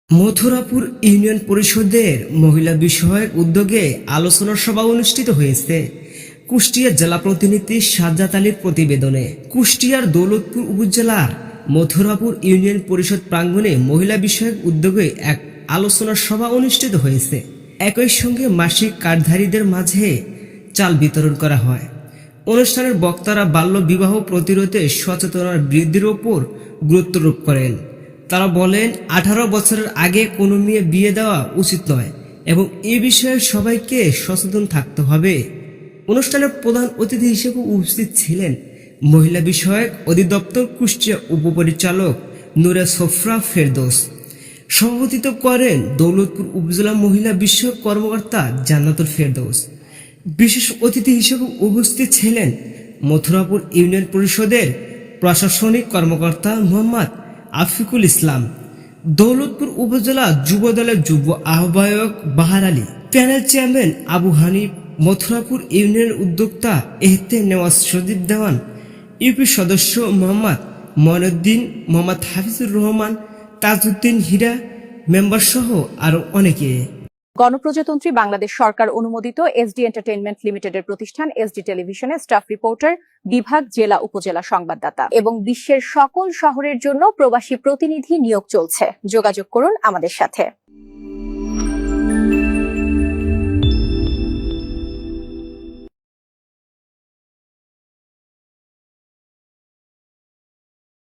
Mathurapur union পরিষদের মহিলা বিষয়ক উদ্যোগে আলোচনা সভা অনুষ্ঠিত হয়েছে। কুষ্টিয়া জেলা প্রতিনিধি সাজ্জাদ আলীর প্রতিবেদনে কুষ্টিয়ার দৌলতপুর উপজেলার মথুরাপুর ইউনিয়ন পরিষদ প্রাঙ্গণে মহিলা বিষয়ক উদ্যোগে এক আলোচনা সভা অনুষ্ঠিত হয়েছে। একই সঙ্গে মাসিক কার্ডধারীদের মাঝে চাল বিতরণ করা হয়। অনুষ্ঠানের বক্তারা বাল্য বিবাহ প্রতিরোধে সচেতনতা বৃদ্ধির ওপর গুরুত্বারোপ করেন। তারা বলেন 18 বছরের আগে কোনো মেয়ে বিয়ে দেওয়া উচিত নয় এবং এ বিষয়ে সবাইকে সচেতন থাকতে হবে। অনুষ্ঠানের প্রধান অতিথি হিসেবে উপস্থিত ছিলেন মহিলা বিষয়ক অধিদপ্তর কুষ্টিয়া উপপরিচালক নূরে সোফরা ফেরদৌস। সভাপতিত্ব করেন দৌলতপুর উপজেলা মহিলা বিষয়ক কর্মকর্তা জান্নাতুল ফেরদৌস। বিশেষ অতিথি হিসেবে উপস্থিত ছিলেন মথুরাপুর ইউনিয়ন পরিষদের প্রশাসনিক কর্মকর্তা মোহাম্মদ আফিকুল ইসলাম, দৌলতপুর উপজেলা যুব দলের যুব আহ্বায়ক বাহার আলী, প্যানেল চেয়ারম্যান আবু হানিফ, মথুরাপুর ইউনিয়নের উদ্যোক্তা এহতে নেওয়াজ সজীব দেওয়ান, ইউপি সদস্য মোহাম্মদ মঈনুদ্দিন, মোহাম্মদ হাফিজুর রহমান, তাজউদ্দিন হীরা মেম্বার সহ আরো অনেকে। গণপ্রজাতন্ত্রী বাংলাদেশ সরকার অনুমোদিত এসডি এন্টারটেইনমেন্ট লিমিটেডের প্রতিষ্ঠান এসডি টেলিভিশনের স্টাফ রিপোর্টার, বিভাগ, জেলা, উপজেলা সংবাদদাতা এবং বিশ্বের সকল শহরের জন্য প্রবাসী প্রতিনিধি নিয়োগ চলছে। যোগাযোগ করুন আমাদের সাথে।